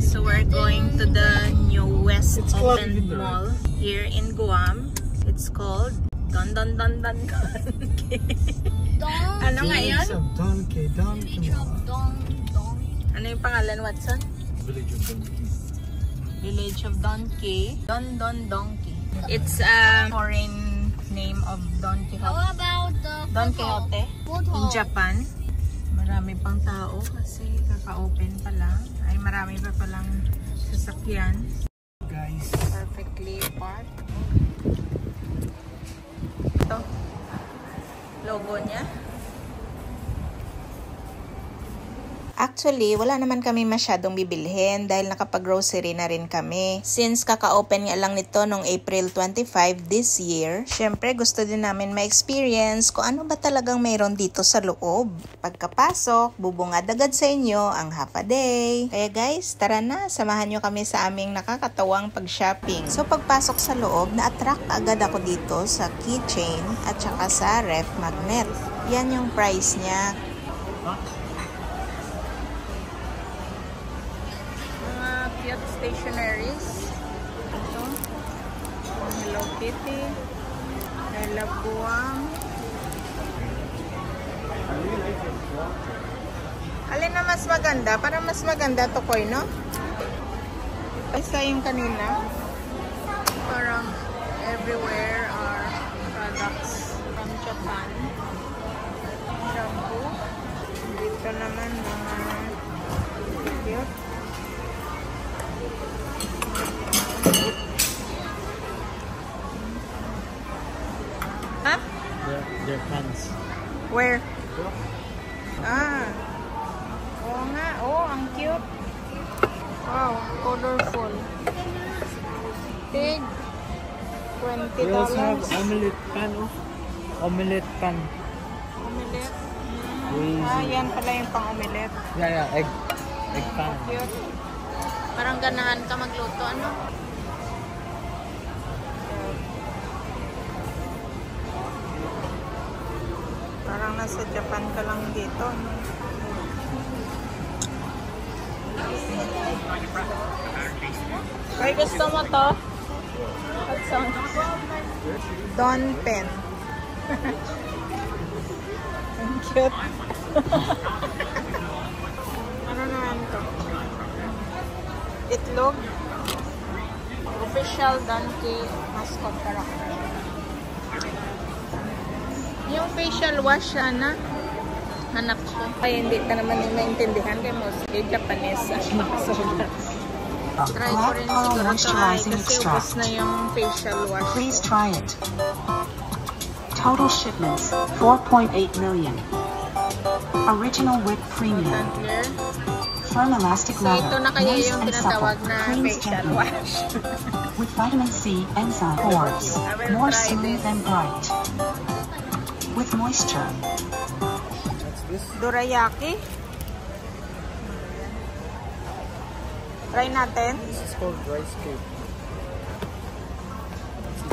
So we're going to the new West Open Mall here in Guam. It's called Don Don Don Don Donkey. Ano nga yun? Donkey. Ano yung pangalan, Watson? Village of Donkey. Village of Donkey. Don Don Donkey. It's a foreign name of Don Quixote. How about the Don Quixote in Japan. Marami pang tao kasi kaka-open pa lang. Ay marami pa palang sasakyan. Guys. Perfectly parked. Ito. Logo niya. Actually, wala naman kami masyadong bibilhin dahil nakapag-grocery na rin kami. Since kaka-open nga lang nito noong April 25 this year, syempre gusto din namin ma-experience kung ano ba talagang mayroon dito sa loob. Pagkapasok, bubungad agad sa inyo ang half a day. Kaya guys, tara na, samahan nyo kami sa aming nakakatawang pag-shopping. So pagpasok sa loob, na-attract agad ako dito sa keychain at saka sa ref magnet. Yan yung price niya. Stationaries. Ito. Hello Kitty. I love Guam. Alin na mas maganda? Para mas maganda to, Koy, no? Isa yung kanina. Parang everywhere are products from Japan. Shampoo. Dito naman mga cute. Huh? Their pants. Where? Ah. Oo nga. Oh, ang cute. Wow, colorful. Big. $20. We also have omelette pan. Omelette pan. Omelette. Ah, yan pala yung pang omelette. Yeah, egg pan. Cute. Parang ganahan ka magluto, ano? Parang nasa Japan ka lang dito. Ay, gusto mo to? What's on? Don Pen. Ang cute. Ano naman to? Itlog. Official Donkey mascot character. Yung facial wash na hanap ko. Ay, hindi ka naman yung maintindihan kay mostly Japanese. Try ko rin siguro ito kasi ubos na yung facial wash. Please try it. Total shipments 4.8 million. Original whipped premium. Firm elastic So, leather, ito na kaya moist yung and supple, tinatawag na cleans facial gently. wash. With vitamin C, enzyme pores, I will more try smooth this. and bright. With moisture. Dorayaki. Try natin. This is called rice cake.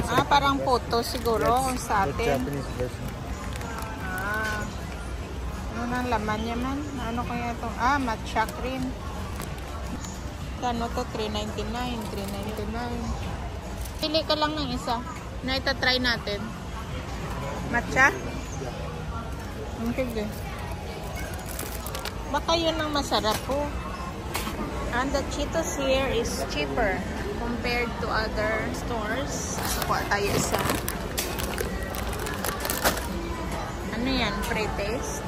Ah, parang puto siguro kung sa The atin. Japanese version. Ah. Ano nang laman niya man? Ano kaya ito? Ah, matcha cream. Kano to? $3.99. $3.99. Pili ka lang ng isa. Na itatry natin. Matcha? Sige. Baka yun ang masarap po. And the Cheetos here is cheaper compared to other stores. Kuha tayo isa. Ano yan? Pre-taste?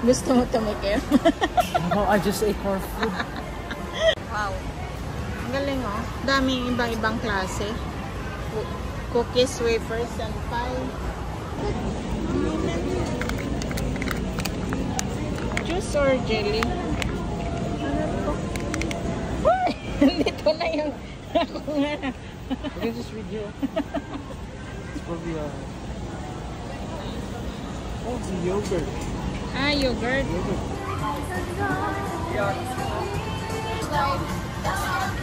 Gusto mo tumikim? No, I just ate more food. Wow. Ang galing, oh. Daming ibang-ibang klase. Cookies, wafers, and pie. Juice or jelly? Ano to? Ay! Dito na yung ako nga. You can just read here. It's probably oh, it's a yogurt. Ah, yogurt.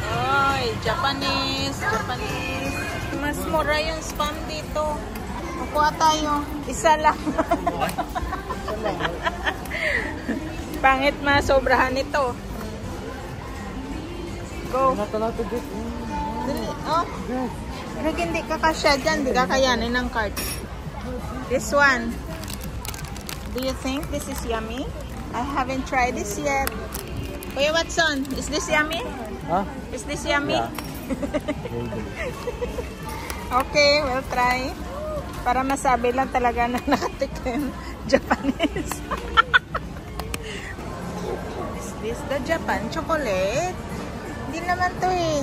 Oy, Japanese. Mas mura yung spam dito. Makuha tayo. Isa lang. Pangit masobrahan ito. Go. Not allowed to get in. Dali. Oh. Yes. Pag hindi ka kasya dyan, di ka kayanin ng cart. This one. Do you think this is yummy? I haven't tried this yet. Kuya Watson, is this yummy? Huh? Is this yummy? Yeah. Very good. Okay, we'll try. Para masabi lang talaga na nakatikim Japanese. Is this the Japan chocolate? Hindi naman to eh.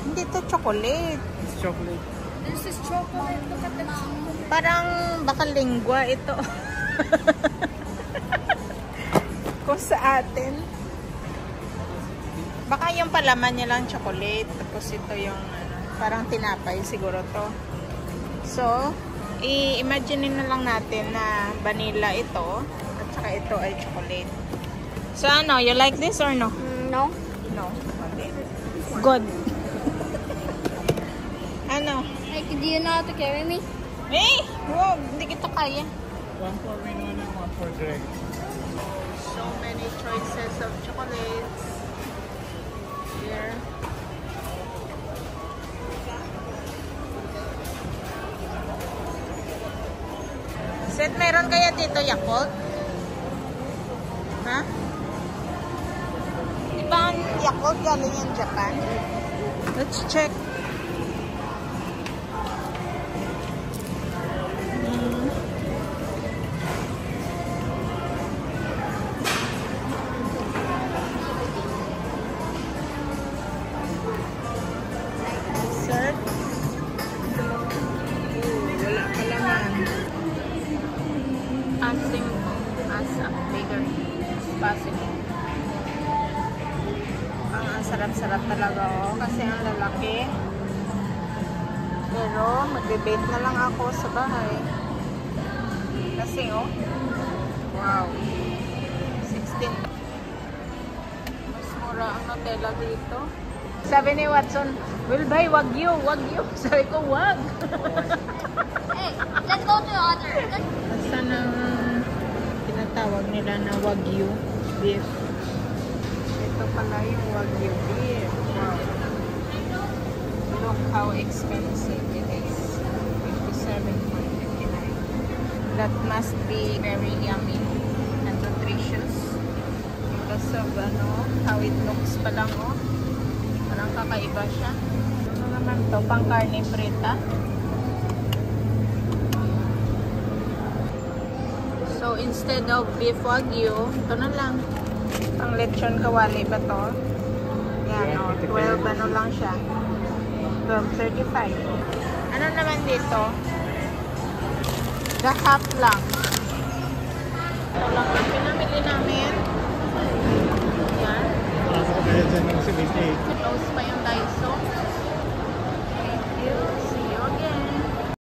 Hindi to chocolate. It's chocolate. This is chocolate. Look at the Parang baka lingwa ito. Kung sa atin. Baka yung palaman niya lang chocolate. Tapos ito yung parang tinapay siguro to. So, i-imagine na lang natin na vanilla ito. At saka ito ay chocolate. So ano, you like this or no? No. No. Okay. Good. Ano? Hey, do you know how to carry me? Eh! Wow, hindi kita kaya. One for Winona, one for Greg. So many choices of chocolates here. Seth, meron kaya dito Yakult? Ha? Di ba ang Yakult galing yung Japan? Let's check. Dessert. Wala pa laman. As simple as a bakery possible. Ang sarap-sarap talaga kasi ang lalaki. Pero magbe-bake na lang ako sa bahay. Kasi wow. 16. Mas mura ang Nutella dito. Sabi ni Watson, we'll buy Wagyu, Wagyu. Sabi ko, wag. Hey, let's go to the other. Basta nang tinatawag nila na Wagyu beef. Ito pala yung Wagyu beef. Wow. Look how expensive it is. 57.59. That must be very yummy and nutritious. Because of how it looks pa lang Parang kakaiba siya. Ano naman to? Pang karne preta. So, instead of beef wagyu, ito na lang. Pang lechon kawali ba to? Yan, 12 lang siya. 12.35. Ano naman dito? The half lang. Ito lang ang pinamili namin. Yan. Pasok kaya dyan ng 78. Close pa yung Daiso.